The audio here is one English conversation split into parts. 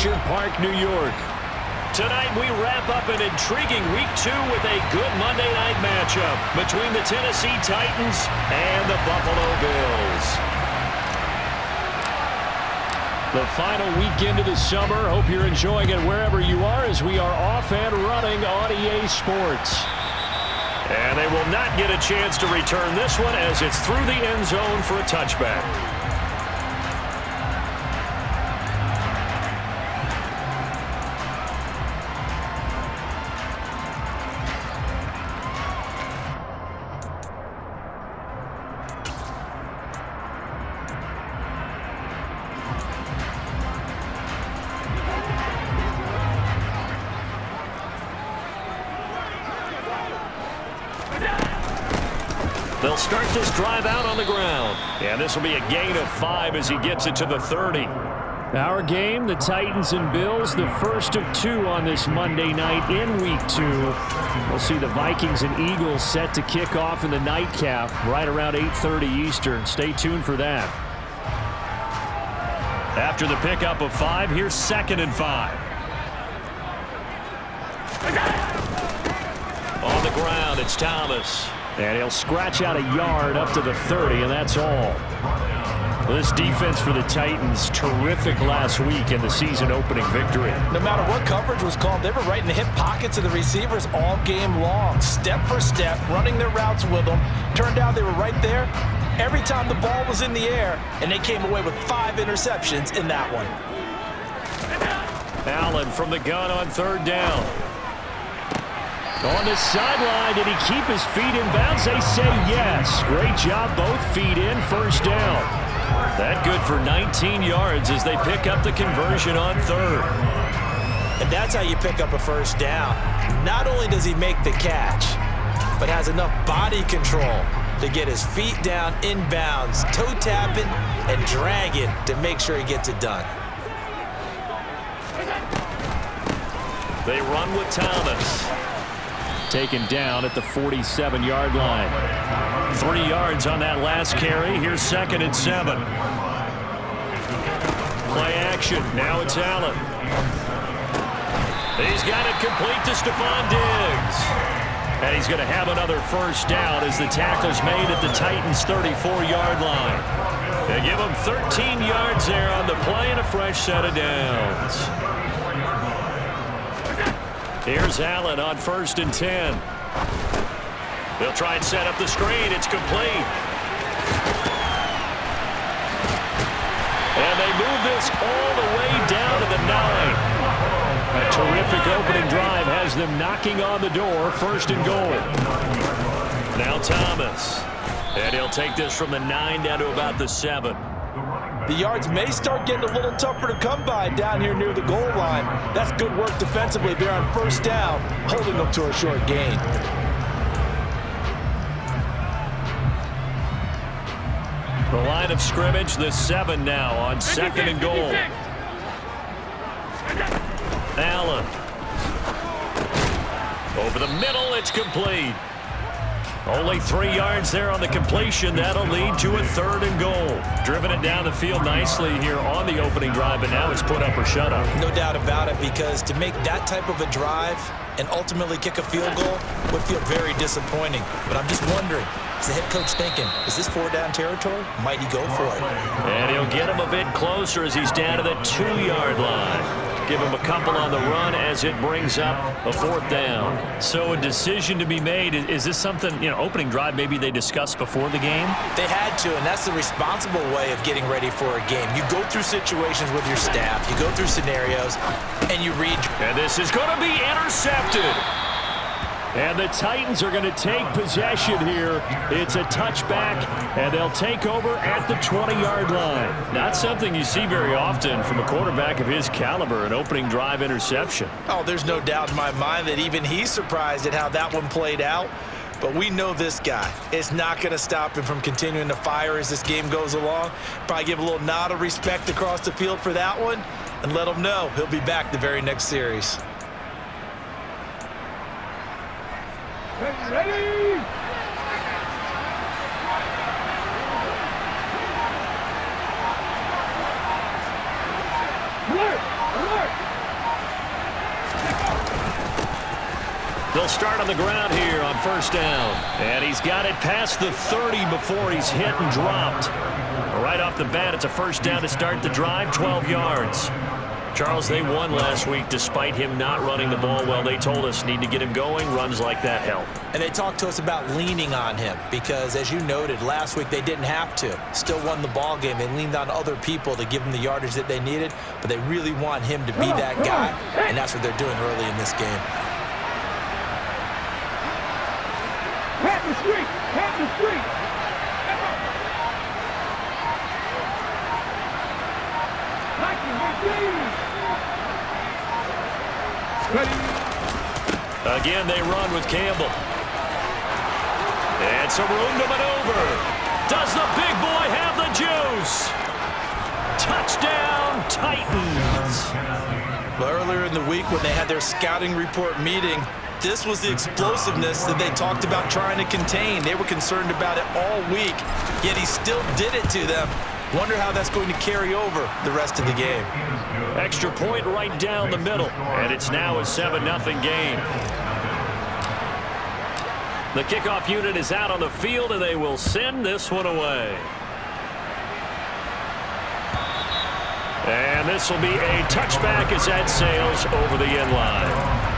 Orchard Park, New York. Tonight we wrap up an intriguing Week 2 with a good Monday night matchup between the Tennessee Titans and the Buffalo Bills. The final weekend of the summer. Hope you're enjoying it wherever you are as we are off and running on EA Sports. And they will not get a chance to return this one as it's through the end zone for a touchback. They'll start this drive out on the ground. And this will be a gain of 5 as he gets it to the 30. Our game, the Titans and Bills, the first of 2 on this Monday night in Week 2. We'll see the Vikings and Eagles set to kick off in the nightcap right around 8:30 Eastern. Stay tuned for that. After the pickup of 5, here's 2nd and 5. On the ground, it's Thomas. And he'll scratch out a yard up to the 30, and that's all. This defense for the Titans, terrific last week in the season-opening victory. No matter what coverage was called, they were right in the hip pockets of the receivers all game long. Step for step, running their routes with them. Turned out they were right there every time the ball was in the air, and they came away with 5 interceptions in that one. Allen from the gun on 3rd down. On the sideline, did he keep his feet in bounds? They say yes. Great job, both feet in, 1st down. That good for 19 yards as they pick up the conversion on 3rd. And that's how you pick up a 1st down. Not only does he make the catch, but has enough body control to get his feet down in bounds, toe tapping and dragging to make sure he gets it done. They run with Thomas. Taken down at the 47-yard line. 3 yards on that last carry. Here's 2nd and 7. Play action. Now it's Allen. He's got it complete to Stephon Diggs. And he's going to have another 1st down as the tackle's made at the Titans' 34-yard line. They give him 13 yards there on the play and a fresh set of downs. Here's Allen on 1st and 10. They'll try and set up the screen. It's complete. And they move this all the way down to the 9. A terrific opening drive has them knocking on the door. 1st and goal. Now Thomas. And he'll take this from the 9 down to about the 7. The yards may start getting a little tougher to come by down here near the goal line. That's good work defensively there on 1st down, holding them to a short gain. The line of scrimmage, the 7 now on 2nd and goal. Allen. Over the middle, it's complete. Only 3 yards there on the completion. That'll lead to a 3rd and goal. Driven it down the field nicely here on the opening drive, but now it's put up or shut up. No doubt about it, because to make that type of a drive and ultimately kick a field goal would feel very disappointing. But I'm just wondering, is the head coach thinking, is this 4-down territory? Might he go for it? And he'll get him a bit closer as he's down to the 2-yard line. Give him a couple on the run as it brings up a 4th down. So a decision to be made. Is this something, opening drive maybe they discussed before the game? They had to, and that's the responsible way of getting ready for a game. You go through situations with your staff, you go through scenarios, and you read. And this is going to be intercepted. And the Titans are going to take possession here. It's a touchback, and they'll take over at the 20-yard line. Not something you see very often from a quarterback of his caliber, an opening drive interception. Oh, there's no doubt in my mind that even he's surprised at how that one played out. But we know this guy. It's not going to stop him from continuing to fire as this game goes along. Probably give a little nod of respect across the field for that one and let him know he'll be back the very next series. Ready? Alert! Alert! They'll start on the ground here on first down. And he's got it past the 30 before he's hit and dropped. Right off the bat, it's a first down to start the drive, 12 yards. Charles, they won last week despite him not running the ball well. They told us need to get him going. Runs like that help. And they talked to us about leaning on him because, as you noted, last week they didn't have to. Still won the ball game. They leaned on other people to give them the yardage that they needed, but they really want him to be that guy, and that's what they're doing early in this game. Pat the street! Pat the street! Again, they run with Campbell. And some room to maneuver. Does the big boy have the juice? Touchdown, Titans. Well, earlier in the week when they had their scouting report meeting, this was the explosiveness that they talked about trying to contain. They were concerned about it all week, yet he still did it to them. Wonder how that's going to carry over the rest of the game. Extra point right down the middle, and it's now a 7-0 game. The kickoff unit is out on the field, and they will send this one away. And this will be a touchback as that sails over the end line.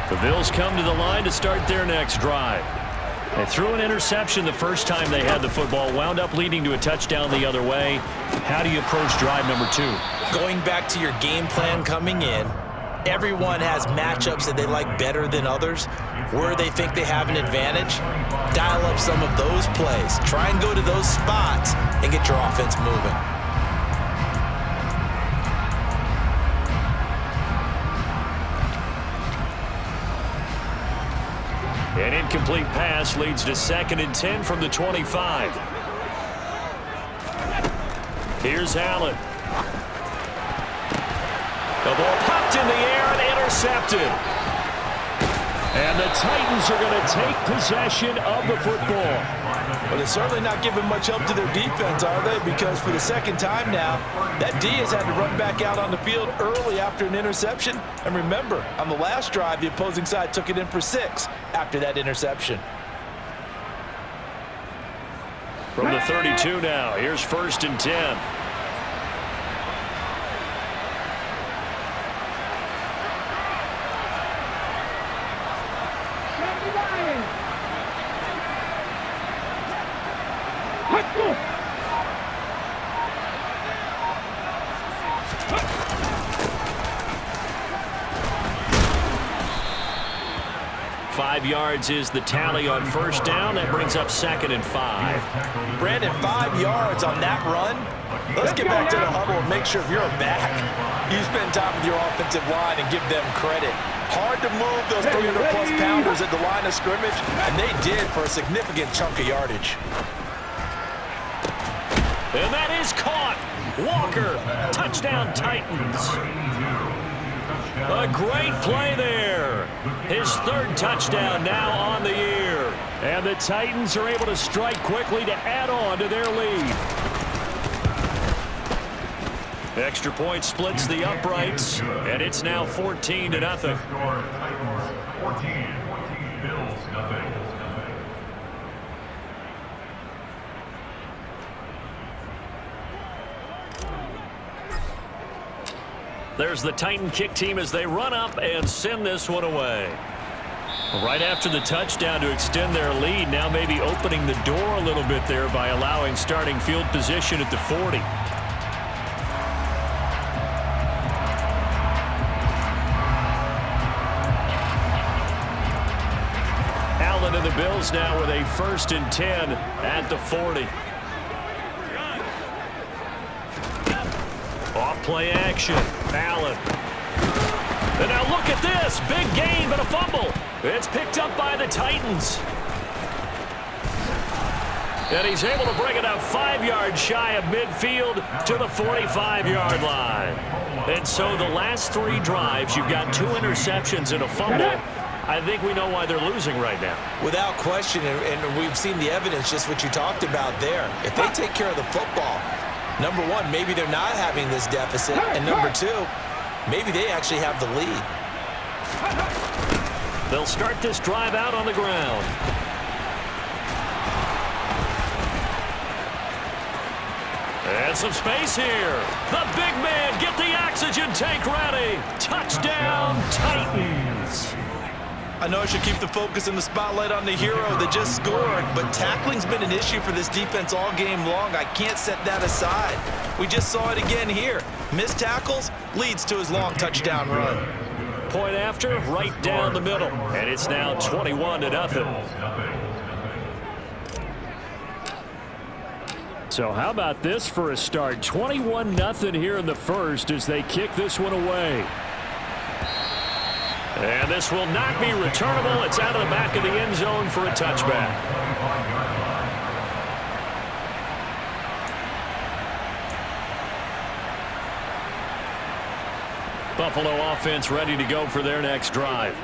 The Bills come to the line to start their next drive. They threw an interception the first time they had the football, wound up leading to a touchdown the other way. How do you approach drive number 2? Going back to your game plan coming in, everyone has matchups that they like better than others. Where they think they have an advantage, dial up some of those plays. Try and go to those spots and get your offense moving. An incomplete pass leads to 2nd and 10 from the 25. Here's Allen. The ball popped in the air and intercepted. And the Titans are going to take possession of the football. Well, they're certainly not giving much help to their defense, are they? Because for the second time now, that D has had to run back out on the field early after an interception. And remember, on the last drive, the opposing side took it in for 6 after that interception. From the 32 now, here's 1st and 10. Let's go! 5 yards is the tally on first down. That brings up 2nd and 5. Brandon, 5 yards on that run. Let's get back to the huddle and make sure if you're back, you spend time with your offensive line and give them credit. Hard to move those 300-plus pounders at the line of scrimmage, and they did for a significant chunk of yardage. And that is caught. Walker, touchdown Titans. A great play there. His 3rd touchdown now on the year. And the Titans are able to strike quickly to add on to their lead. Extra point splits the uprights, and it's now 14-0. Titans 14, Bills nothing. There's the Titan kick team as they run up and send this one away. Right after the touchdown to extend their lead, now maybe opening the door a little bit there by allowing starting field position at the 40. Allen and the Bills now with a 1st and 10 at the 40. Off play action. Allen. And now look at this. Big gain, but a fumble. It's picked up by the Titans. And he's able to bring it up 5 yards shy of midfield to the 45-yard line. And so the last 3 drives, you've got 2 interceptions and a fumble. I think we know why they're losing right now. Without question, and we've seen the evidence, just what you talked about there. If they take care of the football, number one, maybe they're not having this deficit, and number 2, maybe they actually have the lead. They'll start this drive out on the ground. And some space here. The big man, get the oxygen tank ready. Touchdown, Titans. I know I should keep the focus and the spotlight on the hero that just scored, but tackling's been an issue for this defense all game long. I can't set that aside. We just saw it again here. Missed tackles leads to his long touchdown run. Point after, right down the middle. And it's now 21-0. So how about this for a start? 21-0 here in the first as they kick this one away. And this will not be returnable. It's out of the back of the end zone for a touchback. Buffalo offense ready to go for their next drive.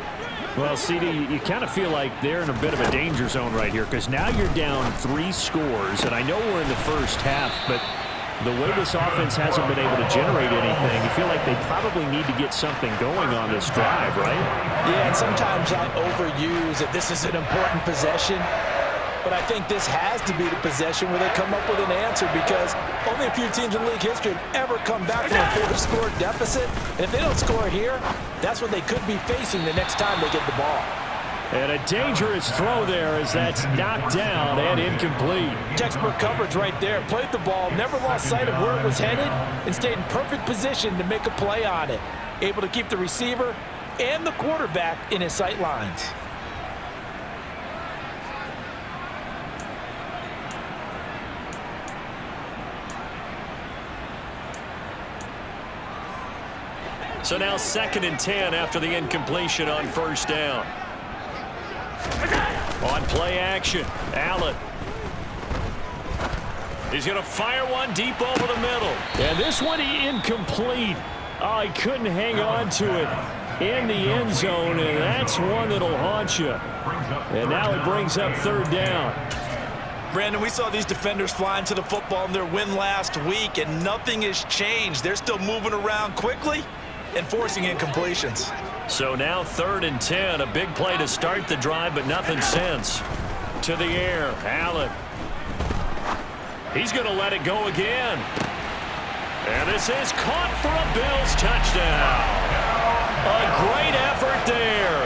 Well, CD, you kind of feel like they're in a bit of a danger zone right here because now you're down 3 scores, and I know we're in the first half, but the way this offense hasn't been able to generate anything, you feel like they probably need to get something going on this drive, right? Yeah, and sometimes I overuse that this is an important possession, but I think this has to be the possession where they come up with an answer because only a few teams in league history have ever come back from a 4-score deficit. And if they don't score here, that's what they could be facing the next time they get the ball. And a dangerous throw there as that's knocked down and incomplete. Textbook coverage right there. Played the ball, never lost sight of where it was headed, and stayed in perfect position to make a play on it. Able to keep the receiver and the quarterback in his sight lines. So now 2nd and 10 after the incompletion on first down. On play action, Allen. He's going to fire one deep over the middle. And this one incomplete. Oh, he couldn't hang on to it in the end zone, and that's one that'll haunt you. And now it brings up 3rd down. Brandon, we saw these defenders flying to the football in their win last week, and nothing has changed. They're still moving around quickly and forcing incompletions. So now 3rd and 10, a big play to start the drive, but nothing since. To the air, Allen. He's going to let it go again. And this is caught for a Bills touchdown. A great effort there.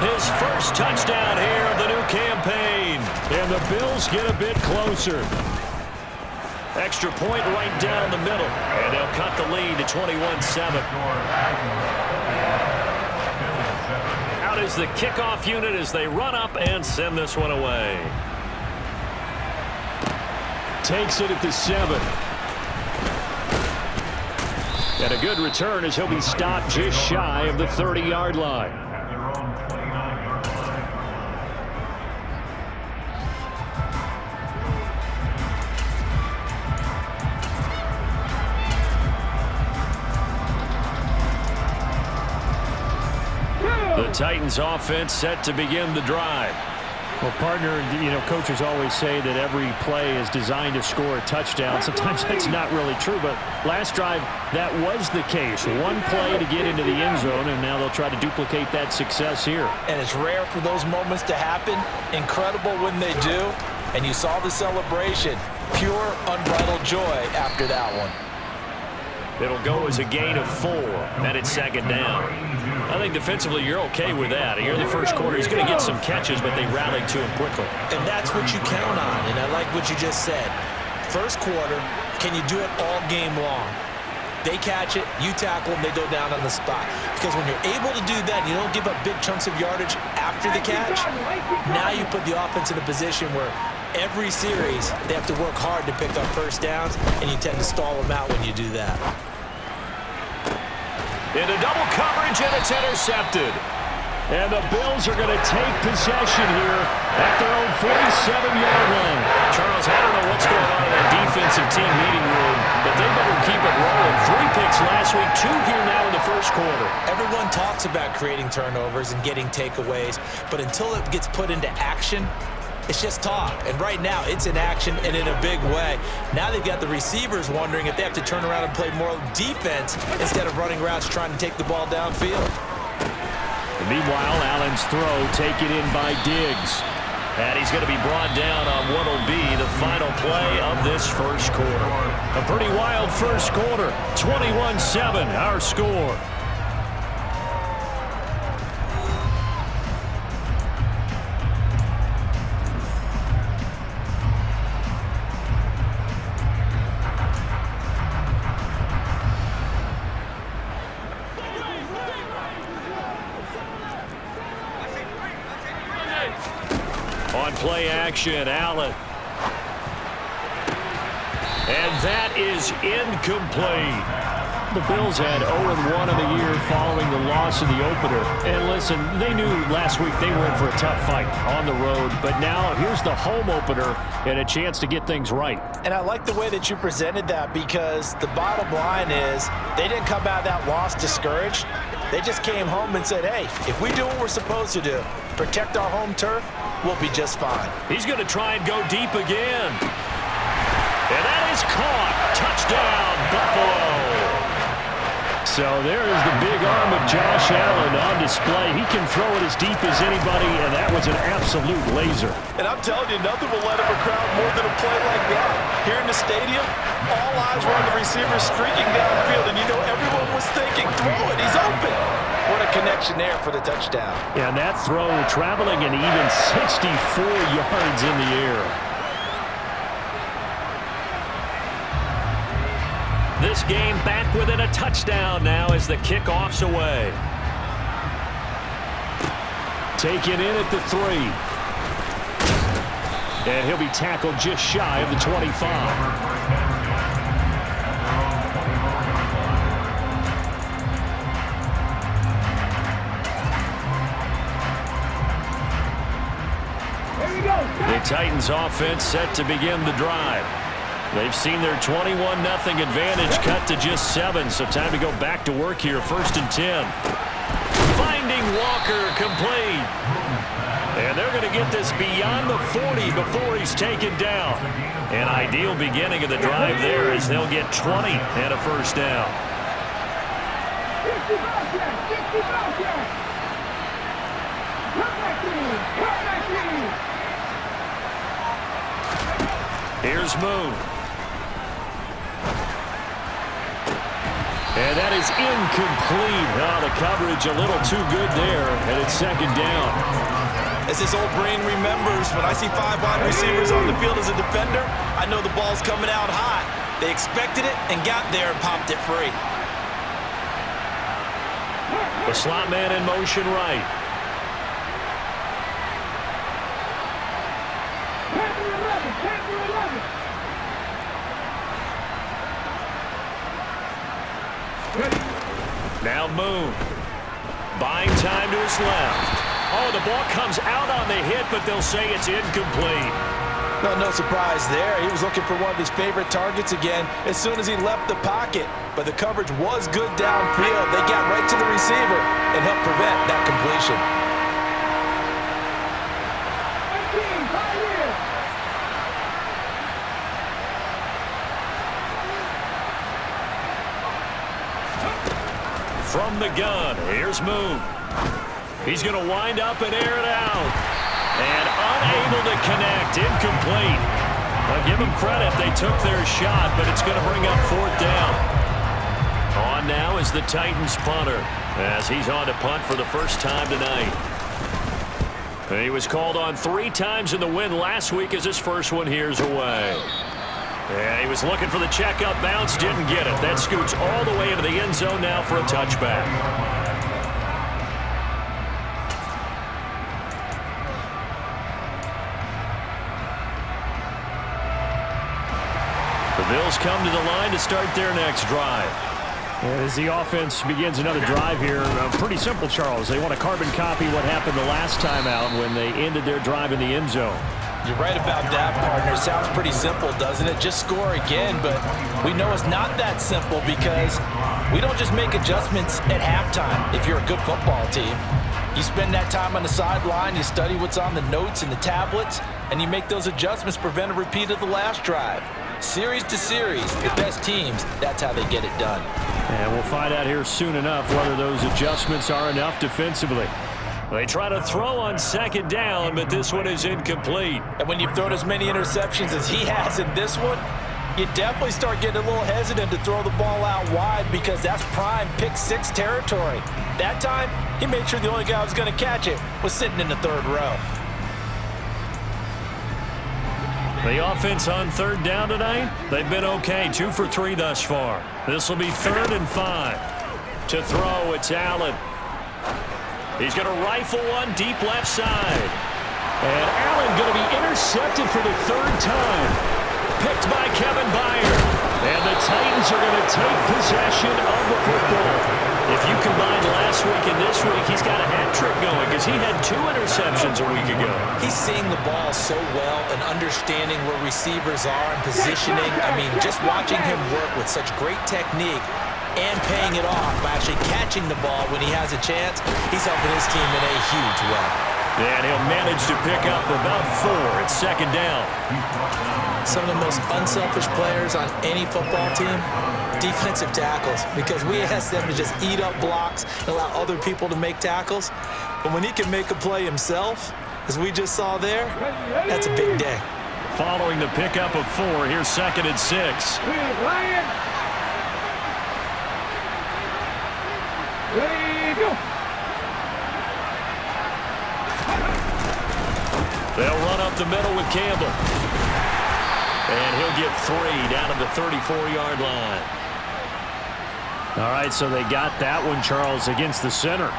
His first touchdown here of the new campaign. And the Bills get a bit closer. Extra point right down the middle. And they'll cut the lead to 21-7. Out is the kickoff unit as they run up and send this one away. Takes it at the 7. And a good return as he'll be stopped just shy of the 30-yard line. The Titans offense set to begin the drive. Well, partner, you know, coaches always say that every play is designed to score a touchdown. Sometimes that's not really true, but last drive, that was the case. One play to get into the end zone, and now they'll try to duplicate that success here. And it's rare for those moments to happen. Incredible when they do. And you saw the celebration. Pure, unbridled joy after that one. It'll go as a gain of 4. Then it's 2nd down. I think defensively you're okay with that. Here in the first quarter, he's going to get some catches, but they rallied to him quickly. And that's what you count on, and I like what you just said. First quarter, can you do it all game long? They catch it, you tackle them, they go down on the spot. Because when you're able to do that, you don't give up big chunks of yardage after the catch, now you put the offense in a position where every series they have to work hard to pick up first downs, and you tend to stall them out when you do that. Into double coverage, and it's intercepted. And the Bills are going to take possession here at their own 47-yard line. Charles, I don't know what's going on in that defensive team meeting room, but they better keep it rolling. 3 picks last week, 2 here now in the first quarter. Everyone talks about creating turnovers and getting takeaways, but until it gets put into action, it's just talk. And right now, it's in action and in a big way. Now they've got the receivers wondering if they have to turn around and play more defense instead of running routes trying to take the ball downfield. Meanwhile, Allen's throw taken in by Diggs. And he's going to be brought down on what will be the final play of this first quarter. A pretty wild first quarter. 21-7, our score. On play action, Allen. And that is incomplete. The Bills had 0-1 in the year following the loss of the opener. And listen, they knew last week they were in for a tough fight on the road. But now here's the home opener and a chance to get things right. And I like the way that you presented that, because the bottom line is they didn't come out of that loss discouraged. They just came home and said, hey, if we do what we're supposed to do, protect our home turf, we'll be just fine. He's going to try and go deep again. And that is caught. Touchdown, Buffalo. So there is the big arm of Josh Allen on display. He can throw it as deep as anybody, and that was an absolute laser. And I'm telling you, nothing will let up a crowd more than a play like that. Here in the stadium, all eyes were on the receiver streaking downfield, and you know everyone was thinking, throw it, he's open. What a connection there for the touchdown. Yeah, and that throw traveling an even 64 yards in the air. This game back within a touchdown now as the kickoff's away. Taken in at the 3. And he'll be tackled just shy of the 25. The Titans offense set to begin the drive. They've seen their 21-0 advantage cut to just 7, so time to go back to work here. 1st and 10. Finding Walker complete. And they're going to get this beyond the 40 before he's taken down. An ideal beginning of the drive there as they'll get 20 and a first down. Here's Moon. And that is incomplete. Oh, the coverage a little too good there, and it's 2nd down. As this old brain remembers, when I see 5 wide receivers on the field as a defender, I know the ball's coming out hot. They expected it and got there and popped it free. The slot man in motion right. Now Moon. Buying time to his left. Oh, the ball comes out on the hit, but they'll say it's incomplete. No surprise there. He was looking for one of his favorite targets again as soon as he left the pocket. But the coverage was good downfield. They got right to the receiver and helped prevent that completion. From the gun, here's Moon. He's going to wind up and air it out. And unable to connect, incomplete. I'll give them credit, they took their shot, but it's going to bring up 4th down. On now is the Titans punter, as he's on to punt for the first time tonight. And he was called on 3 times in the win last week as his first one here's away. And he was looking for the checkup bounce, didn't get it. That scoots all the way into the end zone now for a touchback. The Bills come to the line to start their next drive. And as the offense begins another drive here, pretty simple, Charles. They want to carbon copy what happened the last time out when they ended their drive in the end zone. You're right about that, partner. Sounds pretty simple, doesn't it? Just score again, but we know it's not that simple because we don't just make adjustments at halftime if you're a good football team. You spend that time on the sideline, you study what's on the notes and the tablets, and you make those adjustments to prevent a repeat of the last drive. Series to series, the best teams, that's how they get it done. And we'll find out here soon enough whether those adjustments are enough defensively. They try to throw on second down, but this one is incomplete. And when you've thrown as many interceptions as he has in this one, you definitely start getting a little hesitant to throw the ball out wide because that's prime pick six territory. That time, he made sure the only guy who was going to catch it was sitting in the third row. The offense on third down tonight, they've been okay, 2 for 3 thus far. This will be 3rd and 5. To throw, it's Allen. He's going to rifle one deep left side. And Allen going to be intercepted for the 3rd time. Picked by Kevin Byard. And the Titans are going to take possession of the football. If you combine last week and this week, he's got a hat trick going because he had 2 interceptions a week ago. He's seeing the ball so well and understanding where receivers are and positioning. I mean, just watching him work with such great technique and paying it off by actually catching the ball when he has a chance, he's helping his team in a huge way. And he'll manage to pick up about 4 at 2nd down. Some of the most unselfish players on any football team, defensive tackles, because we ask them to just eat up blocks and allow other people to make tackles. But when he can make a play himself, as we just saw there, that's a big day. Following the pickup of 4, here's 2nd and 6. They'll run up the middle with Campbell. And he'll get 3 down to the 34-yard line. All right, so they got that one, Charles, against the center.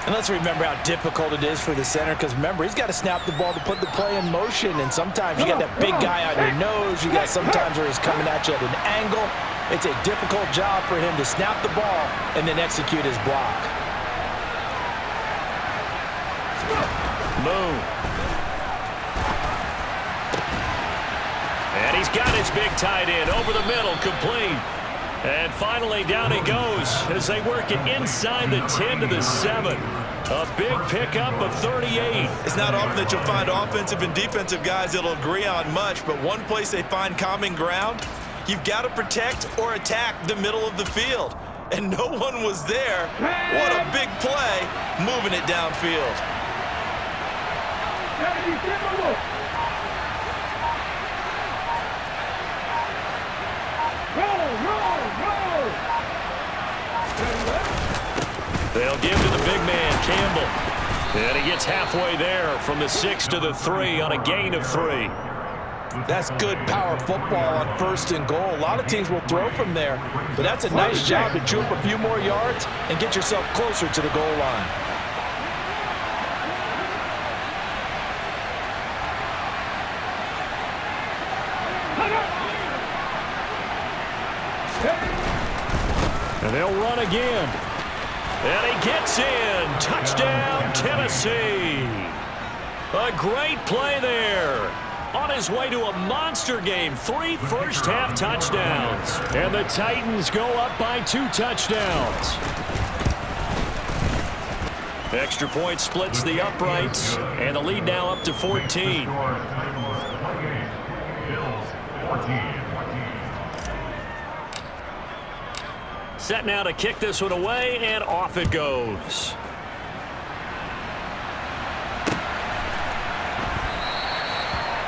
And let's remember how difficult it is for the center because, remember, he's got to snap the ball to put the play in motion. And sometimes you got that big guy on your nose. You got sometimes where he's coming at you at an angle. It's a difficult job for him to snap the ball and then execute his block. Boom. And he's got his big tight end over the middle, complete. And finally down he goes as they work it inside the 10 to the 7. A big pickup of 38. It's not often that you'll find offensive and defensive guys that'll agree on much, but one place they find common ground, you've got to protect or attack the middle of the field. And no one was there. What a big play, moving it downfield. They'll give to the big man, Campbell. And he gets halfway there from the 6 to the 3 on a gain of 3. That's good power football on 1st and goal. A lot of teams will throw from there, but that's a nice job to chew up a few more yards and get yourself closer to the goal line. And they'll run again. And he gets in. Touchdown, Tennessee. A great play there. On his way to a monster game. 3 first-half touchdowns. And the Titans go up by 2 touchdowns. Extra point splits the uprights. And the lead now up to 14. Bills 14. Set now to kick this one away, and off it goes.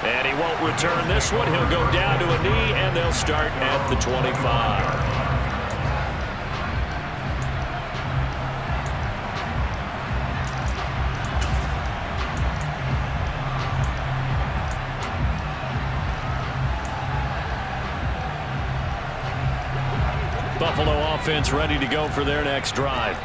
And he won't return this one. He'll go down to a knee, and they'll start at the 25. Buffalo offense ready to go for their next drive.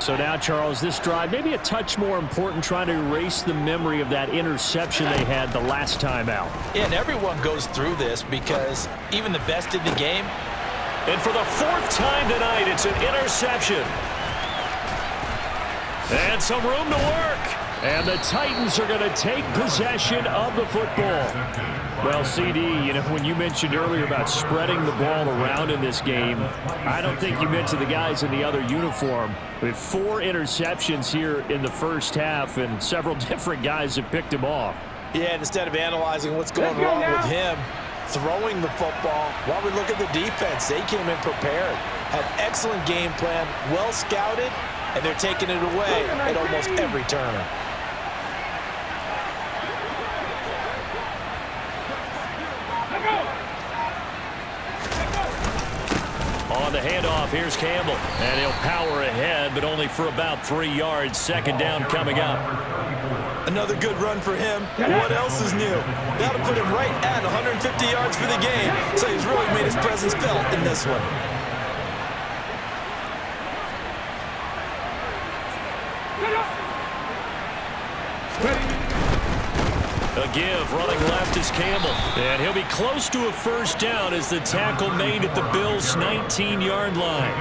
So now, Charles, this drive maybe a touch more important, trying to erase the memory of that interception they had the last time out. Yeah, and everyone goes through this because even the best in the game, And for the fourth time tonight, it's an interception. And some room to work. And the Titans are going to take possession of the football. Well, CD, you know, when you mentioned earlier about spreading the ball around in this game, I don't think you mentioned the guys in the other uniform. We have 4 interceptions here in the first half, and several different guys have picked him off. Yeah, and instead of analyzing what's going wrong with him throwing the football, while we look at the defense, they came in prepared, had excellent game plan, well scouted, and they're taking it away at almost every turn. On the handoff, here's Campbell. And he'll power ahead, but only for about 3 yards. Second down coming up. Another good run for him. What else is new? That'll put him right at 150 yards for the game. So he's really made his presence felt in this one. A give, running left is Campbell. And he'll be close to a first down as the tackle made at the Bills' 19-yard line.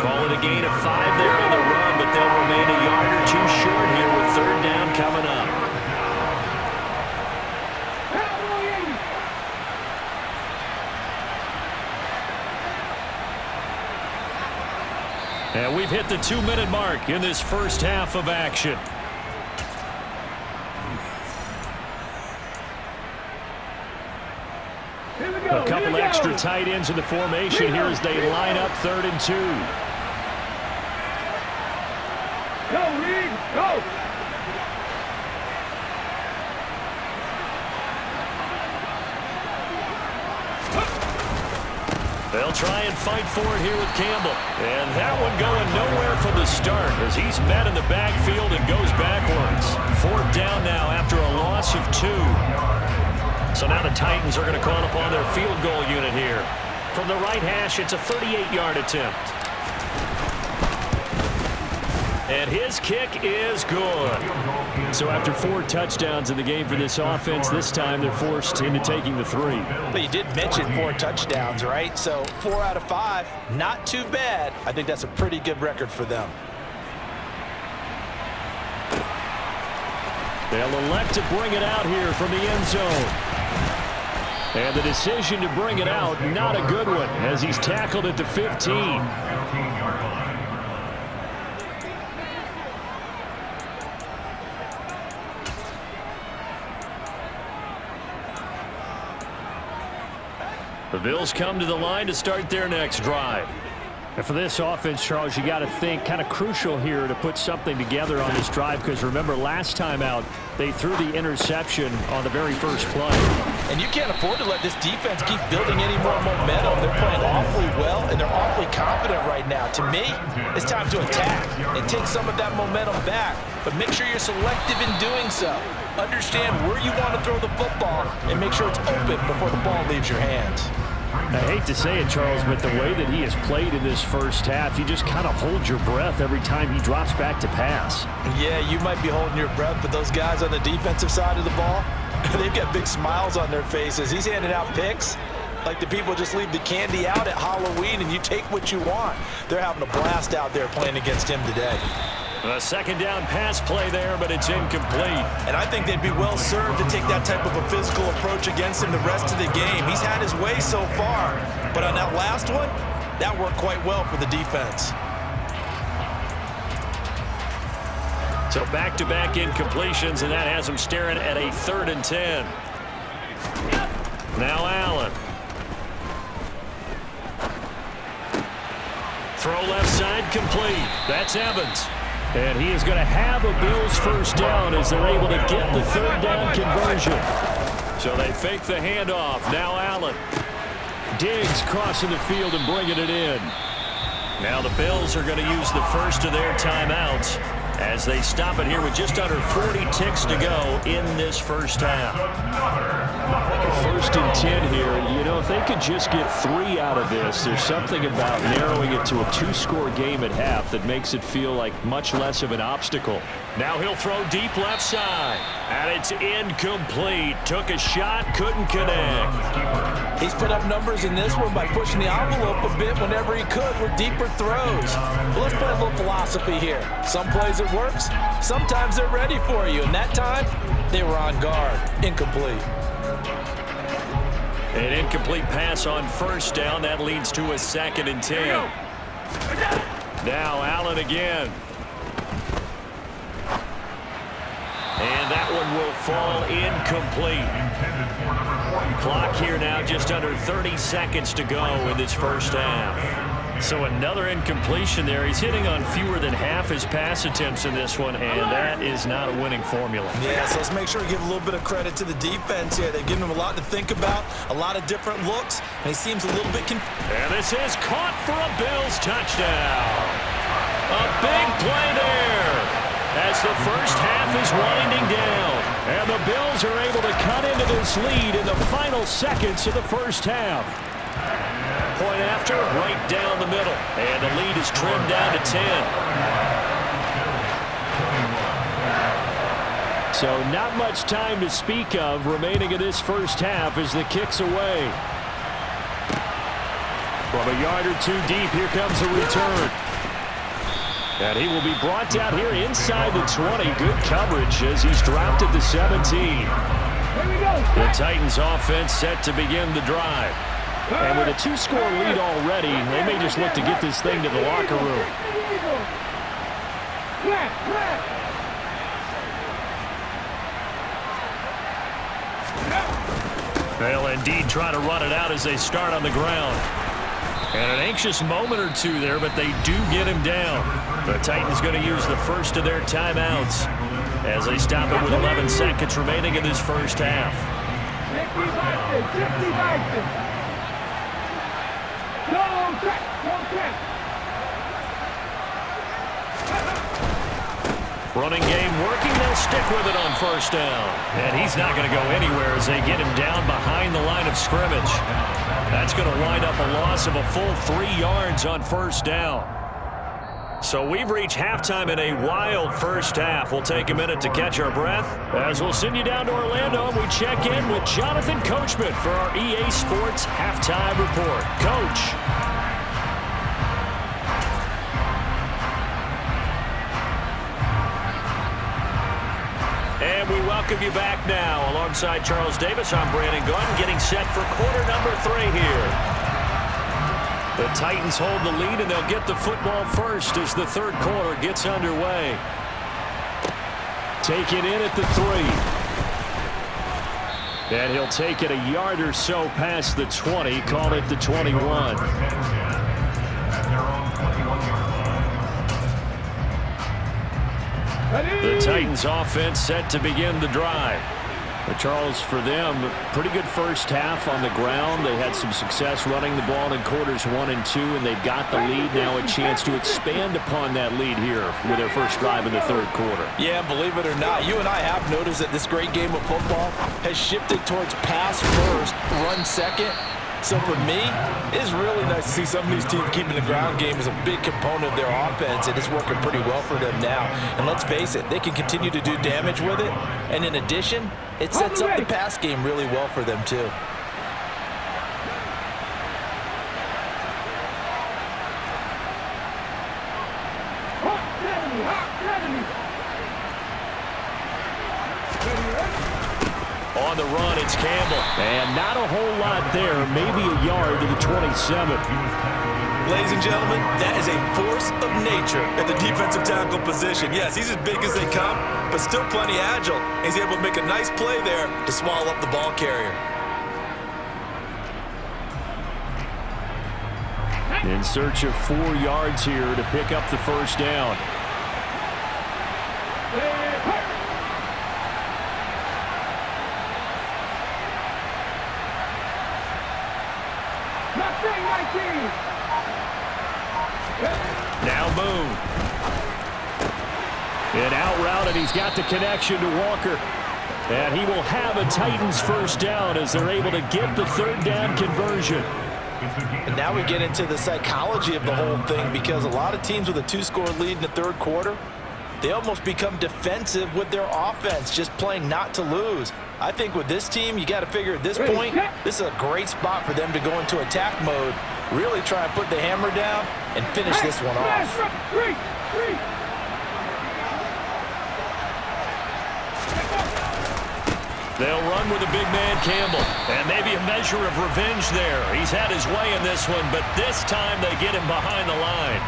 Call it a gain of 5 there on the run, but they'll remain a yard or 2 short here with third down coming up. And we've hit the 2-minute mark in this first half of action. A couple extra tight ends in the formation here as they line up 3rd and 2. Go, Reed, go! They'll try and fight for it here with Campbell. And that one going nowhere from the start as he's met in the backfield and goes backwards. 4th down now after a loss of 2. So now the Titans are going to call upon their field goal unit here. From the right hash, it's a 38-yard attempt. And his kick is good. So after 4 touchdowns in the game for this offense, this time they're forced into taking the 3. But you did mention 4 touchdowns, right? So 4 out of 5, not too bad. I think that's a pretty good record for them. They'll elect to bring it out here from the end zone. And the decision to bring it out, not a good one, as he's tackled at the 15. The Bills come to the line to start their next drive. And for this offense, Charles, you got to think kind of crucial here to put something together on this drive, because remember last time out they threw the interception on the very first play. And you can't afford to let this defense keep building any more momentum. They're playing awfully well, and they're awfully confident right now. To me, it's time to attack and take some of that momentum back, but make sure you're selective in doing so. Understand where you want to throw the football and make sure it's open before the ball leaves your hands. I hate to say it, Charles, but the way that he has played in this first half, you just kind of hold your breath every time he drops back to pass. Yeah, you might be holding your breath, but those guys on the defensive side of the ball, they've got big smiles on their faces. He's handing out picks like the people just leave the candy out at Halloween and you take what you want. They're having a blast out there playing against him today. A second down pass play there, but it's incomplete. And I think they'd be well served to take that type of a physical approach against him the rest of the game. He's had his way so far, but on that last one, that worked quite well for the defense. So back-to-back incompletions, and that has him staring at a 3rd and 10. Now Allen. Throw left side complete. That's Evans. And he is going to have a Bills first down as they're able to get the 3rd down conversion. So they fake the handoff. Now Allen. Diggs crossing the field and bringing it in. Now the Bills are going to use the first of their timeouts as they stop it here with just under 40 ticks to go in this first half. 1st and 10 here. You know, if they could just get 3 out of this, there's something about narrowing it to a 2-score game at half that makes it feel like much less of an obstacle. Now he'll throw deep left side. And it's incomplete. Took a shot, couldn't connect. He's put up numbers in this one by pushing the envelope a bit whenever he could with deeper throws. But let's play a little philosophy here. Some plays it works, sometimes they're ready for you, and that time, they were on guard. Incomplete. An incomplete pass on first down. That leads to a 2nd and 10. Now Allen again. And that one will fall incomplete. Clock here now just under 30 seconds to go in this first half. So another incompletion there. He's hitting on fewer than half his pass attempts in this one, and that is not a winning formula. Yeah, so let's make sure we give a little bit of credit to the defense here. They've given him a lot to think about, a lot of different looks, and he seems a little bit confused. And this is caught for a Bills touchdown. A big play there as the first half is winding down. And the Bills are able to cut into this lead in the final seconds of the first half. Point after, right down the middle. And the lead is trimmed down to 10. So not much time to speak of remaining in this first half as the kick's away. From a yard or two deep, here comes a return. And he will be brought down here inside the 20. Good coverage as he's dropped at the 17. The Titans offense set to begin the drive. And with a 2-score lead already, they may just look to get this thing to the locker room. They'll indeed try to run it out as they start on the ground. And an anxious moment or two there, but they do get him down. The Titans going to use the first of their timeouts as they stop it with 11 seconds remaining in this first half. Running game working. They'll stick with it on first down. And he's not going to go anywhere as they get him down behind the line of scrimmage. That's going to wind up a loss of a full 3 yards on first down. So we've reached halftime in a wild first half. We'll take a minute to catch our breath as we'll send you down to Orlando and we check in with Jonathan Coachman for our EA Sports Halftime Report. Coach. And we welcome you back now. Alongside Charles Davis, I'm Brandon Gunn, getting set for quarter number 3 here. The Titans hold the lead, and they'll get the football first as the third quarter gets underway. Take it in at the 3. And he'll take it a yard or so past the 20, call it the 21. The Titans offense set to begin the drive. But Charles, for them, pretty good first half on the ground. They had some success running the ball in quarters 1 and 2, and they've got the lead now, a chance to expand upon that lead here with their first drive in the third quarter. Yeah, believe it or not, you and I have noticed that this great game of football has shifted towards pass first, run second. So for me, it's really nice to see some of these teams keeping the ground game as a big component of their offense, and it's working pretty well for them now. And let's face it, they can continue to do damage with it. And in addition, it sets up the pass game really well for them too. On the run, it's Campbell. And not a whole lot there, maybe a yard to the 27. Ladies and gentlemen, that is a force of nature at the defensive tackle position. Yes, he's as big as they come, but still plenty agile. He's able to make a nice play there to swallow up the ball carrier. In search of 4 yards here to pick up the first down. Now Boone. An out route, and he's got the connection to Walker. And he will have a Titans first down as they're able to get the third down conversion. And now we get into the psychology of the whole thing, because a lot of teams with a 2-score lead in the third quarter, they almost become defensive with their offense, just playing not to lose. I think with this team, you got to figure at this point, this is a great spot for them to go into attack mode, really try and put the hammer down and finish this one off. They'll run with a big man, Campbell, and maybe a measure of revenge there. He's had his way in this one, but this time they get him behind the line.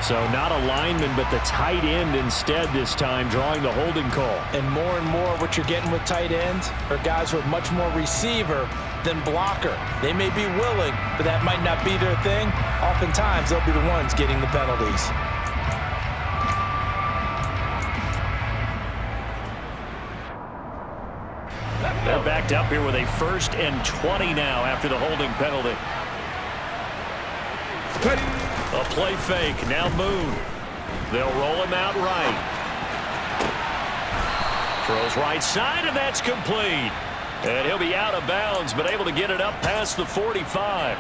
So not a lineman, but the tight end instead this time, drawing the holding call. And more what you're getting with tight ends are guys who are much more receiver than blocker. They may be willing, but that might not be their thing. Oftentimes, they'll be the ones getting the penalties. They're backed up here with a 1st and 20 now after the holding penalty. A play fake, now Moon. They'll roll him out right. Throws right side, and that's complete. And he'll be out of bounds, but able to get it up past the 45.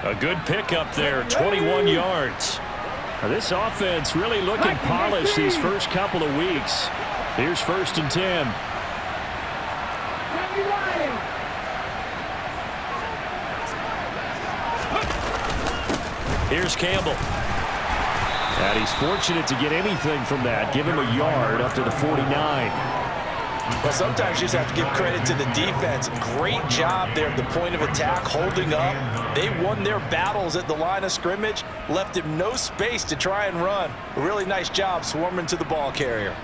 A good pickup there, 21 yards. Now, this offense really looking polished these first couple of weeks. Here's 1st and 10. Here's Campbell. And he's fortunate to get anything from that. Give him a yard up to the 49. Well, sometimes you just have to give credit to the defense. Great job there at the point of attack, holding up. They won their battles at the line of scrimmage, left him no space to try and run. A really nice job swarming to the ball carrier.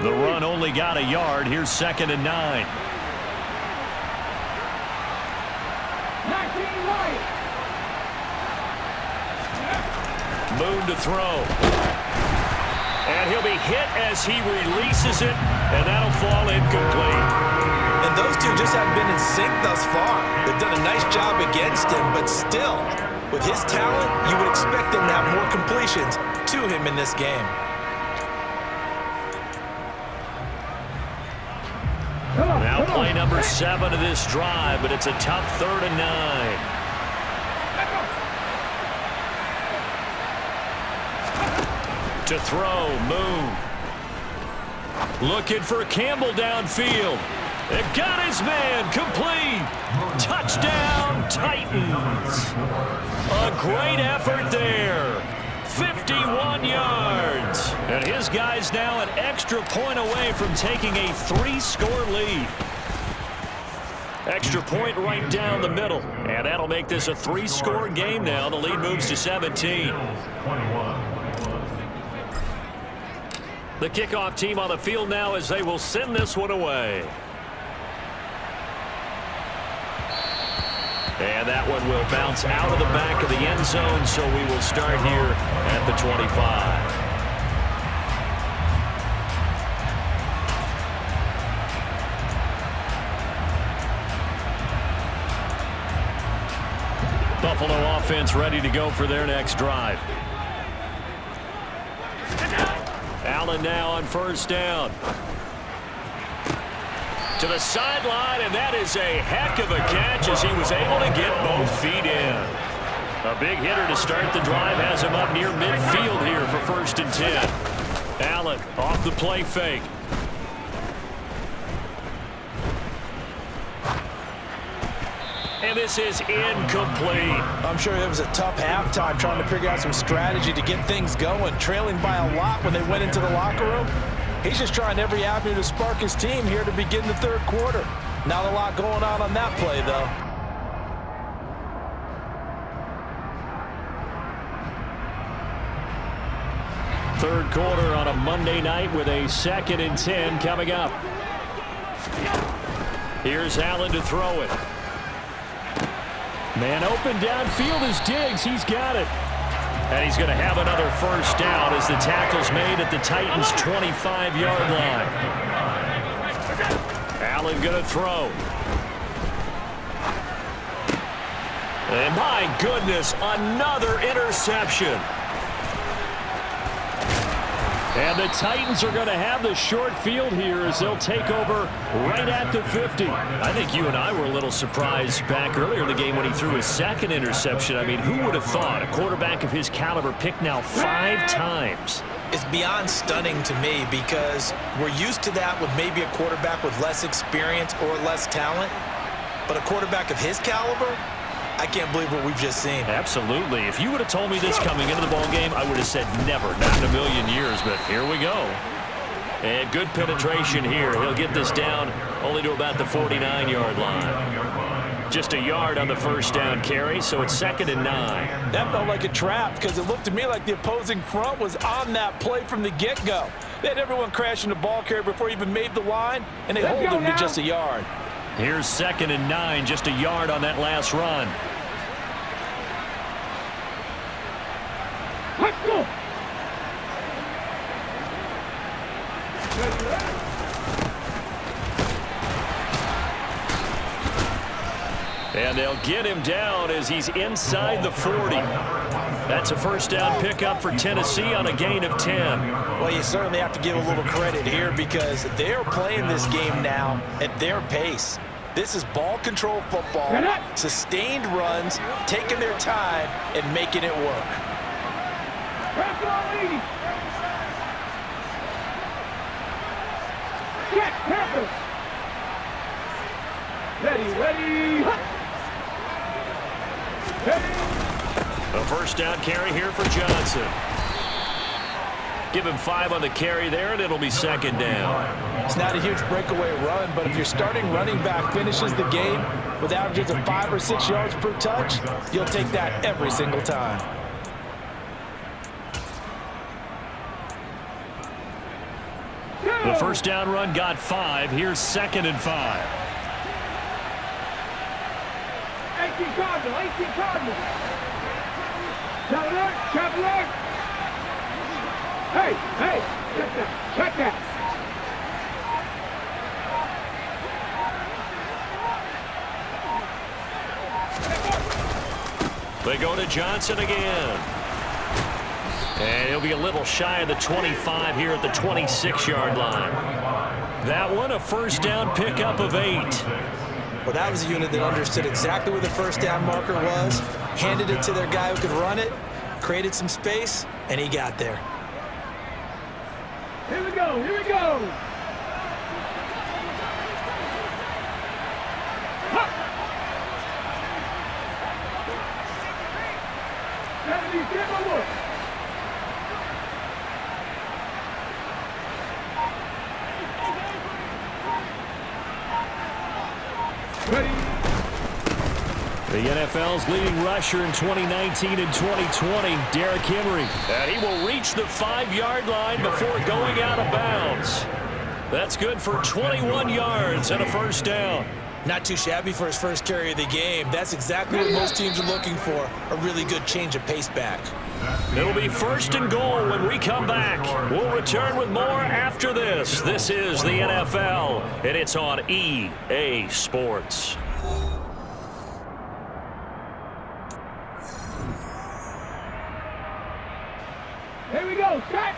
The run only got a yard. Here's 2nd and 9. Moon to throw. And he'll be hit as he releases it, and that'll fall incomplete. And those two just haven't been in sync thus far. They've done a nice job against him, but still, with his talent, you would expect them to have more completions to him in this game. Now play number 7 of this drive, but it's a tough 3rd and 9. To throw, Moon. Looking for Campbell downfield. They've got his man, complete. Touchdown, Titans. A great effort there. 51 yards. And his guy's now an extra point away from taking a 3-score lead. Extra point right down the middle. And that'll make this a 3-score game now. The lead moves to 17. The kickoff team on the field now as they will send this one away. And that one will bounce out of the back of the end zone, so we will start here at the 25. Buffalo offense ready to go for their next drive. Allen now on 1st down. To the sideline, and that is a heck of a catch as he was able to get both feet in. A big hitter to start the drive has him up near midfield here for 1st and 10. Allen off the play fake. And this is incomplete. I'm sure it was a tough halftime trying to figure out some strategy to get things going, trailing by a lot when they went into the locker room. He's just trying every avenue to spark his team here to begin the 3rd quarter. Not a lot going on that play, though. Third quarter on a Monday night with a 2nd and 10 coming up. Here's Allen to throw it. Man open downfield is Diggs. He's got it. And he's going to have another 1st down as the tackle's made at the Titans' 25-yard line. Allen going to throw. And my goodness, another interception. And the Titans are going to have the short field here as they'll take over right at the 50. I think you and I were a little surprised back earlier in the game when he threw his second interception. I mean, who would have thought a quarterback of his caliber picked now 5 times? It's beyond stunning to me because we're used to that with maybe a quarterback with less experience or less talent. But a quarterback of his caliber, I can't believe what we've just seen. Absolutely. If you would have told me this coming into the ballgame, I would have said never, not in a million years, but here we go. And good penetration here. He'll get this down only to about the 49-yard line. Just a yard on the first down carry, so it's 2nd and 9. That felt like a trap because it looked to me like the opposing front was on that play from the get-go. They had everyone crashing the ball carrier before he even made the line, and they hold him to just a yard. Here's 2nd and 9, just a yard on that last run. Let's go. And they'll get him down as he's inside the 40. That's a first down pickup for Tennessee on a gain of 10. Well, you certainly have to give a little credit here because they're playing this game now at their pace. This is ball control football, sustained runs, taking their time and making it work. Check, Pepper. Ready. A first down carry here for Johnson. Give him 5 on the carry there, and it'll be 2nd down. It's not a huge breakaway run, but if your starting running back finishes the game with averages of 5 or 6 yards per touch, you'll take that every single time. The first down run got 5. Here's 2nd and 5. 18 Cardinal. Chop alert. Hey, check that. They go to Johnson again. And he'll be a little shy of the 25 here at the 26-yard line. That one, a first down pickup of 8. Well, that was a unit that understood exactly where the first down marker was, handed it to their guy who could run it, created some space, and he got there. Here we go. The NFL's leading rusher in 2019 and 2020, Derrick Henry. And he will reach the 5-yard line before going out of bounds. That's good for 21 yards and a first down. Not too shabby for his first carry of the game. That's exactly what most teams are looking for, a really good change of pace back. It'll be 1st and goal when we come back. We'll return with more after this. This is the NFL, and it's on EA Sports. Here we go, set.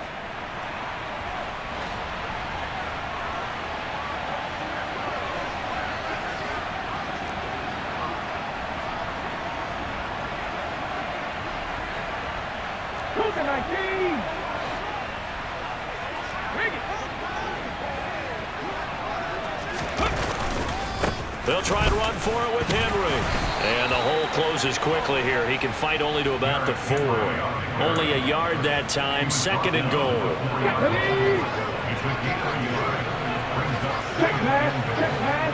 Cooking 19. Bring it. They'll try and run for it with Henry. And the hole closes quickly here. He can fight only to about the 4. Only a yard that time. 2nd and goal. Check pass.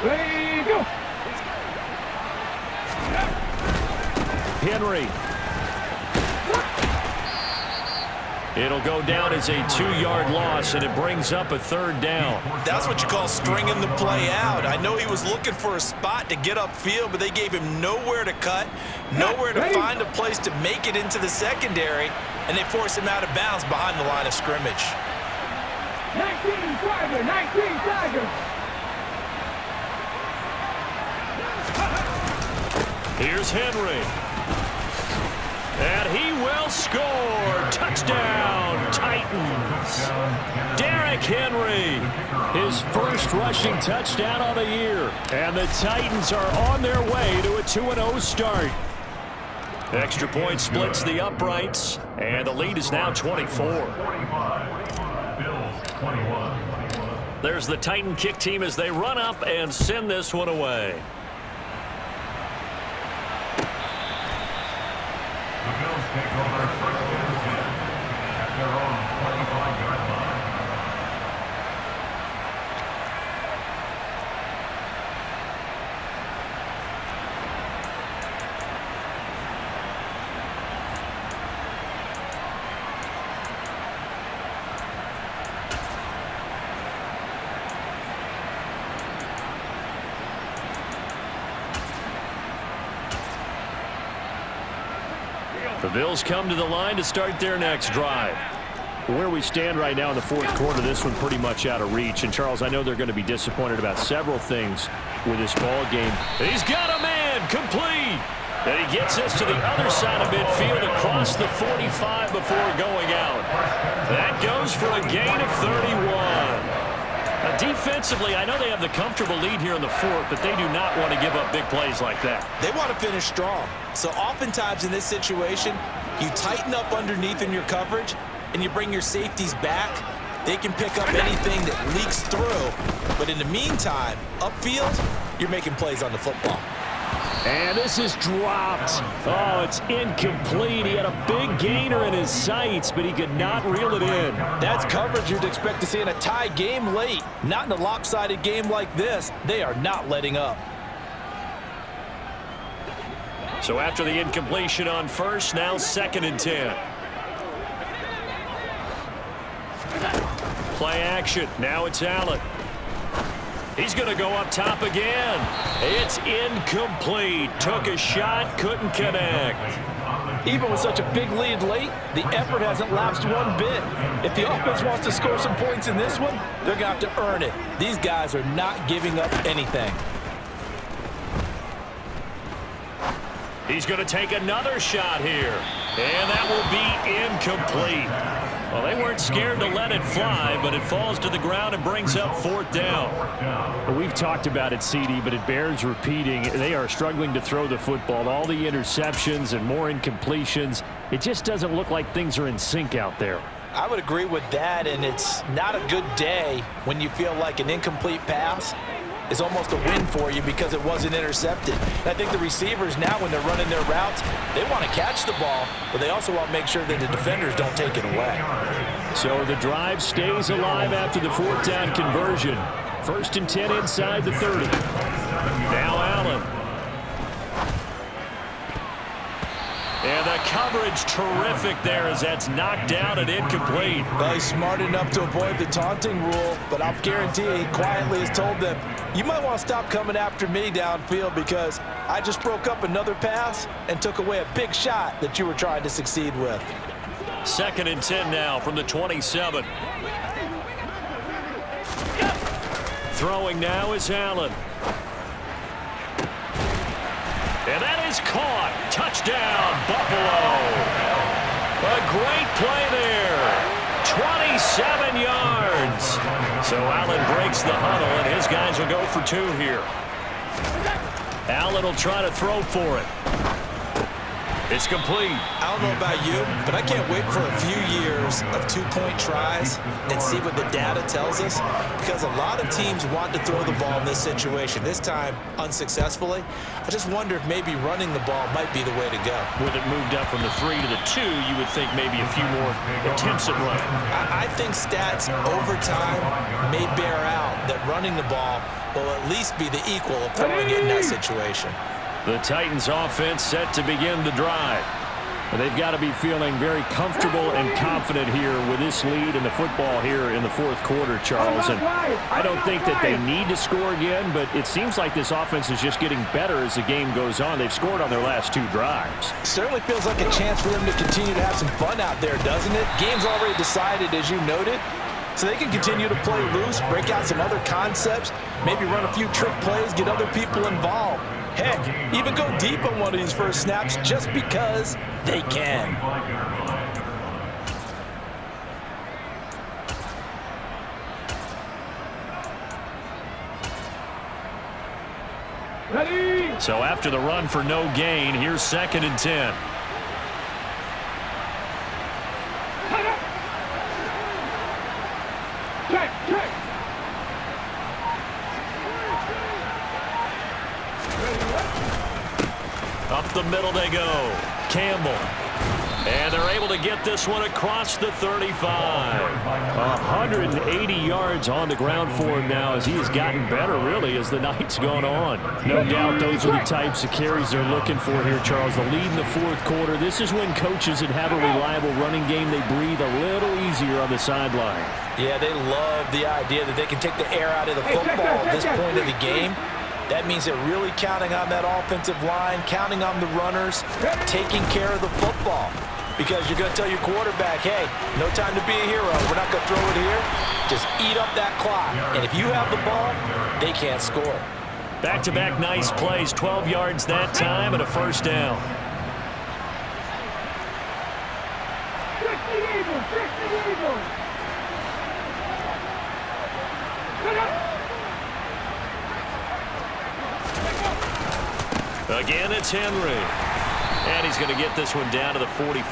Ready, go. Henry. It'll go down as a 2-yard loss, and it brings up a 3rd down. That's what you call stringing the play out. I know he was looking for a spot to get upfield, but they gave him nowhere to cut, nowhere to find a place to make it into the secondary, and they forced him out of bounds behind the line of scrimmage. 19 Tiger. Here's Henry. And he will score. Touchdown, Titans. Henry. His first rushing touchdown of the year. And the Titans are on their way to a 2-0 start. Extra point splits the uprights, and the lead is now 24. There's the Titan kick team as they run up and send this one away. The Bills take over first and 10 at their own 25-yard line. The Bills come to the line to start their next drive. Where we stand right now in the fourth quarter, this one pretty much out of reach. And, Charles, I know they're going to be disappointed about several things with this ball game. He's got a man complete. And he gets this to the other side of midfield across the 45 before going out. That goes for a gain of 31. Defensively, I know they have the comfortable lead here in the fourth, but they do not want to give up big plays like that. They want to finish strong. So oftentimes in this situation, you tighten up underneath in your coverage, and you bring your safeties back. They can pick up anything that leaks through. But in the meantime, upfield, you're making plays on the football. And this is dropped. Oh, it's incomplete. He had a big gainer in his sights, but he could not reel it in. That's coverage you'd expect to see in a tie game late. Not in a lopsided game like this. They are not letting up. So after the incompletion on first, now 2nd and 10. Play action. Now it's Allen. He's going to go up top again. It's incomplete. Took a shot, couldn't connect. Even with such a big lead late, the effort hasn't lapsed one bit. If the offense wants to score some points in this one, they're going to have to earn it. These guys are not giving up anything. He's going to take another shot here. And that will be incomplete. Well, they weren't scared to let it fly, but it falls to the ground and brings up 4th down. Well, we've talked about it, CD, but it bears repeating. They are struggling to throw the football. All the interceptions and more incompletions. It just doesn't look like things are in sync out there. I would agree with that, and it's not a good day when you feel like an incomplete pass is almost a win for you because it wasn't intercepted. And I think the receivers now, when they're running their routes, they want to catch the ball, but they also want to make sure that the defenders don't take it away. So the drive stays alive after the 4th down conversion. 1st and 10 inside the 30. Now Allen. And the coverage terrific there as that's knocked down and incomplete. Well, he's smart enough to avoid the taunting rule, but I'll guarantee he quietly has told them, you might want to stop coming after me downfield because I just broke up another pass and took away a big shot that you were trying to succeed with. 2nd and 10 now from the 27. Throwing now is Allen. And that is caught. Touchdown, Buffalo. A great play there. 27 yards. So Allen breaks the huddle, and his guys will go for 2 here. Allen will try to throw for it. It's complete. I don't know about you, but I can't wait for a few years of 2-point tries and see what the data tells us, because a lot of teams want to throw the ball in this situation, this time unsuccessfully. I just wonder if maybe running the ball might be the way to go. With it moved up from the 3 to the 2, you would think maybe a few more attempts at running. I think stats over time may bear out that running the ball will at least be the equal of throwing it in that situation. The Titans offense set to begin the drive. They've got to be feeling very comfortable and confident here with this lead in the football here in the 4th quarter, Charles. And I don't think that they need to score again, but it seems like this offense is just getting better as the game goes on. They've scored on their last 2 drives. Certainly feels like a chance for them to continue to have some fun out there, doesn't it? Game's already decided, as you noted. So they can continue to play loose, break out some other concepts, maybe run a few trick plays, get other people involved. Heck, even go deep on one of these first snaps just because they can. Ready. So after the run for no gain, here's 2nd and 10. Check, check. Up the middle they go. Campbell. And they're able to get this one across the 35. 180 yards on the ground for him now as he has gotten better, really, as the night's gone on. No doubt those are the types of carries they're looking for here, Charles. The lead in the 4th quarter. This is when coaches that have a reliable running game, they breathe a little easier on the sideline. Yeah, they love the idea that they can take the air out of the football at this point of the game. That means they're really counting on that offensive line, counting on the runners, taking care of the football. Because you're going to tell your quarterback, hey, no time to be a hero. We're not going to throw it here. Just eat up that clock. And if you have the ball, they can't score. Back-to-back nice plays, 12 yards that time and a 1st down. Trick the Eagles, trick the Eagles. Again, it's Henry. And he's going to get this one down to the 45.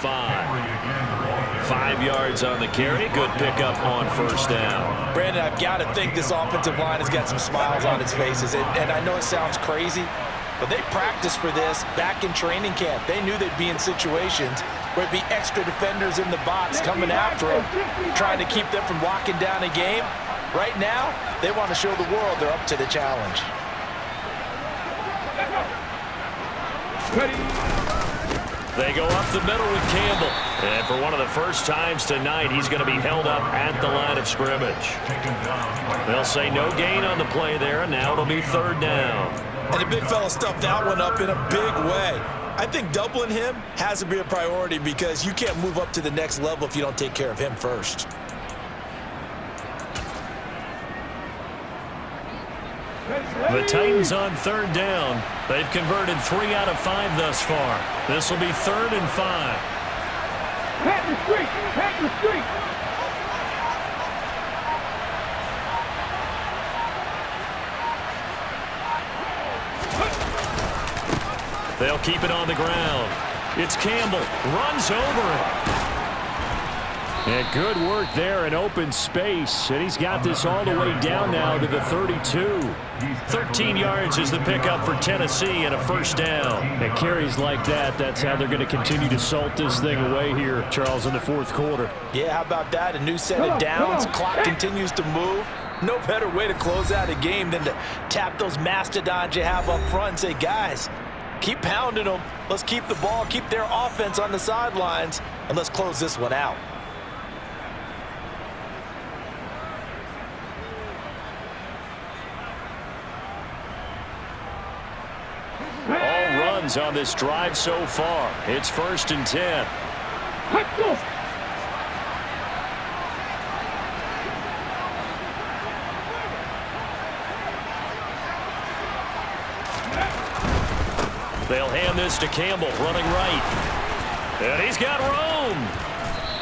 5 yards on the carry. Good pickup on 1st down. Brandon, I've got to think this offensive line has got some smiles on its faces. And I know it sounds crazy, but they practiced for this back in training camp. They knew they'd be in situations where it'd be extra defenders in the box coming after them, trying to keep them from locking down a game. Right now, they want to show the world they're up to the challenge. Ready. They go up the middle with Campbell. And for one of the first times tonight, he's going to be held up at the line of scrimmage. They'll say no gain on the play there, and now it'll be 3rd down. And the big fella stuffed that one up in a big way. I think doubling him has to be a priority because you can't move up to the next level if you don't take care of him first. The Titans on 3rd down. They've converted 3 out of 5 thus far. This will be 3rd and 5. Pat the street, pat the street. They'll keep it on the ground. It's Campbell. Runs over it. And good work there in open space. And he's got this all the way down now to the 32. 13 yards is the pickup for Tennessee and a 1st down. And carries like that, that's how they're going to continue to salt this thing away here, Charles, in the 4th quarter. Yeah, how about that? A new set of downs. Clock continues to move. No better way to close out a game than to tap those mastodons you have up front and say, guys, keep pounding them. Let's keep the ball, keep their offense on the sidelines, and let's close this one out. All runs on this drive so far. It's 1st and 10. Let's go. They'll hand this to Campbell, running right. And he's got room.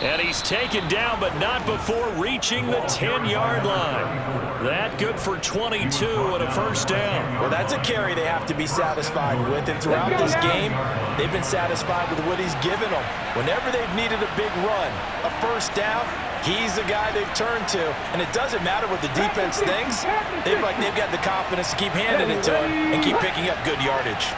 And he's taken down, but not before reaching the 10-yard line. That good for 22 and a 1st down. Well, that's a carry they have to be satisfied with. And throughout this game, they've been satisfied with what he's given them. Whenever they've needed a big run, a 1st down, he's the guy they've turned to. And it doesn't matter what the defense thinks. They've got the confidence to keep handing it to him and keep picking up good yardage.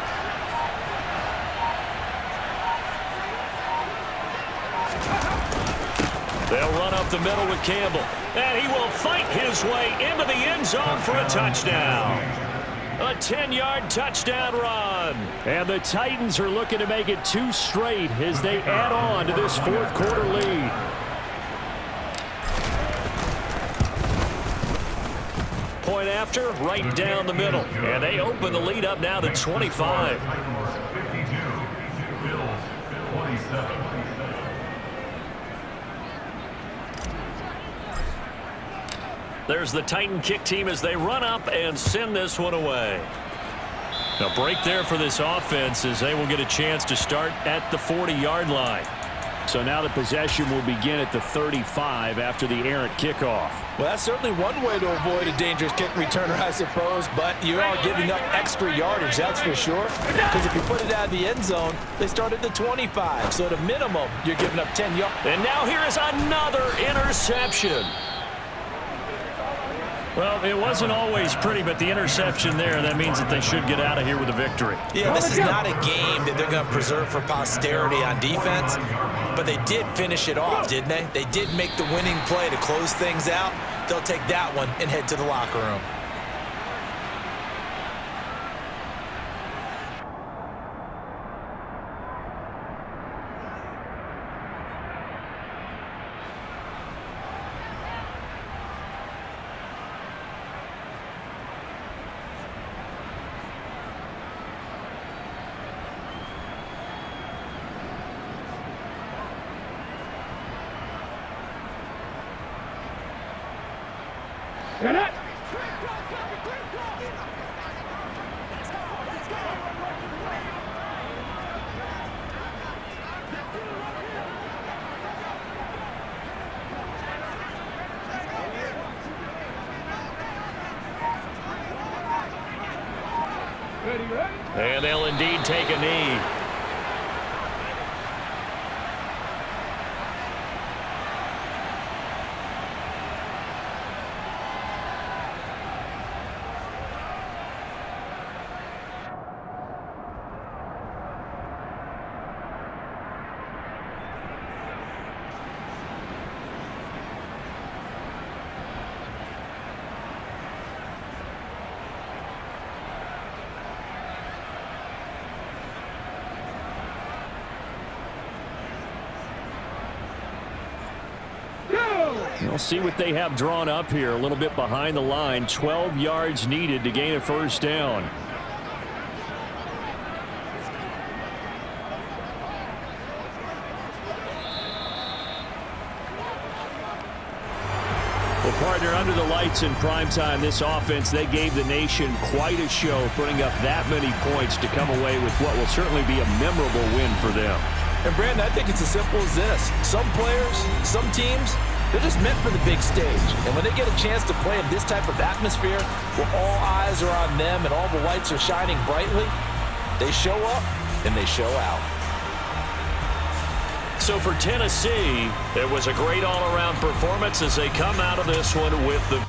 They'll run up the middle with Campbell. And he will fight his way into the end zone for a touchdown. A 10-yard touchdown run. And the Titans are looking to make it 2 straight as they add on to this 4th quarter lead. Point after, right down the middle. And they open the lead up now to 25. Bills 27. There's the Titan kick team as they run up and send this one away. A break there for this offense as they will get a chance to start at the 40-yard line. So now the possession will begin at the 35 after the errant kickoff. Well, that's certainly one way to avoid a dangerous kick returner, I suppose, but you are giving up extra yardage, that's for sure, because if you put it out of the end zone, they start at the 25, so at a minimum, you're giving up 10 yards. And now here is another interception. Well, it wasn't always pretty, but the interception there, that means that they should get out of here with a victory. Yeah, this is not a game that they're going to preserve for posterity on defense, but they did finish it off, didn't they? They did make the winning play to close things out. They'll take that one and head to the locker room. And they'll indeed take a knee. We'll see what they have drawn up here. A little bit behind the line. 12 yards needed to gain a first down. Well, partner, under the lights in primetime, this offense, they gave the nation quite a show, putting up that many points to come away with what will certainly be a memorable win for them. And, Brandon, I think it's as simple as this. Some players, some teams, they're just meant for the big stage. And when they get a chance to play in this type of atmosphere where all eyes are on them and all the lights are shining brightly, they show up and they show out. So for Tennessee, it was a great all-around performance as they come out of this one with the...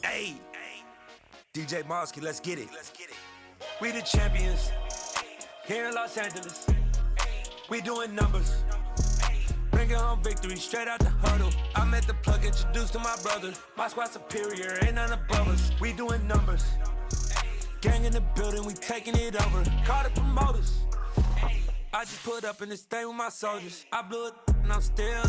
Hey, DJ Mosky, let's get it. We the champions here in Los Angeles. We doing numbers, bringing home victory straight out the huddle. I'm at the plug, introduced to my brother. My squad superior, ain't none above us. We doing numbers, gang in the building, we taking it over. Call the promoters, I just put up in this thing with my soldiers. I blew it and I'm still